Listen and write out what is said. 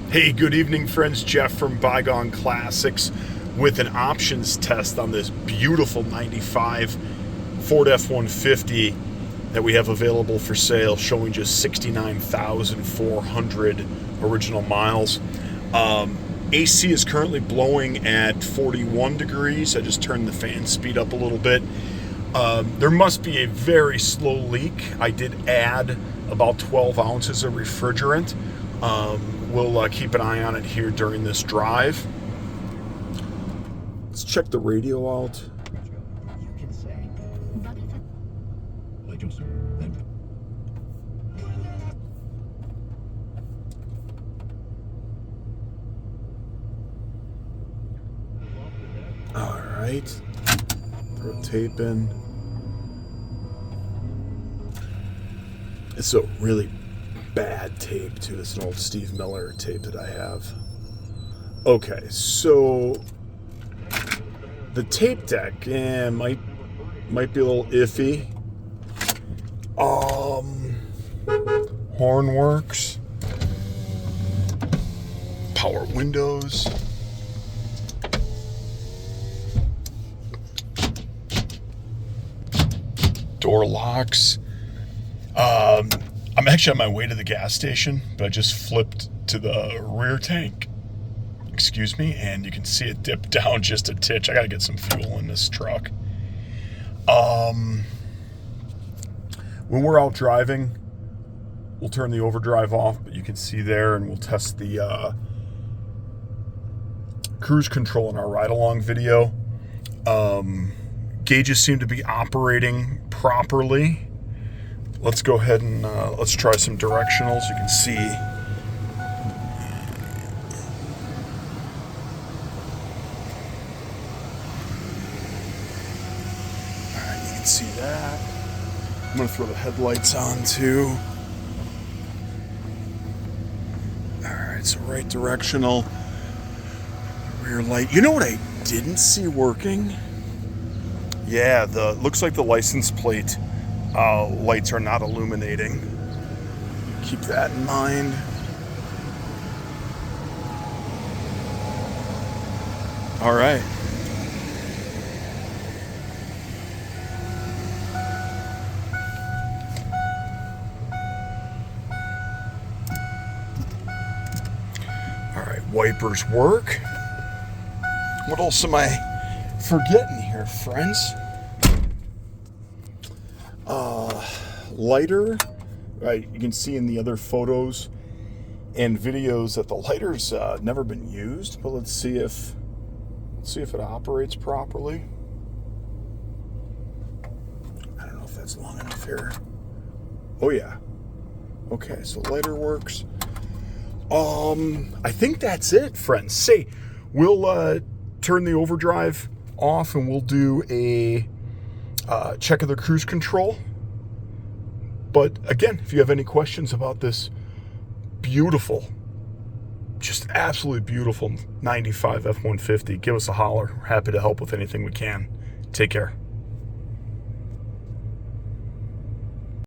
Hey, good evening, friends. Jeff from Bygone Classics with an options test on this beautiful 95 Ford F-150 that we have available for sale, showing just 69,400 original miles. AC is currently blowing at 41 degrees. I just turned the fan speed up a little bit. There must be a very slow leak. I did add about 12 ounces of refrigerant. We'll keep an eye on it here during this drive. Let's check the radio out. All right, throw tape in. It's a really bad tape too. It's an old Steve Miller tape that I have. Okay, so the tape deck might be a little iffy. Horn works. Power windows. Door locks. I'm actually on my way to the gas station, but I just flipped to the rear tank. Excuse me, and you can see it dip down just a titch. I gotta get some fuel in this truck. When we're out driving, we'll turn the overdrive off, but you can see there, and we'll test the cruise control in our ride-along video. Gauges seem to be operating properly. Let's go ahead and let's try some directionals. You can see you can see that. I'm gonna throw the headlights on too. Alright, so right directional, rear light. You know what I didn't see working? Yeah, looks like the license plate lights are not illuminating. Keep that in mind. All right. All right, wipers work. What else am I forgetting here, friends? Lighter, right? You can see in the other photos and videos that the lighter's never been used, but let's see if it operates properly. I don't know if that's long enough here. Oh yeah. Okay, so lighter works. I think that's it, friends. Say, we'll turn the overdrive off and we'll do a check of the cruise control. But again, if you have any questions about this beautiful, just absolutely beautiful 95 F-150, give us a holler. We're happy to help with anything we can. Take care.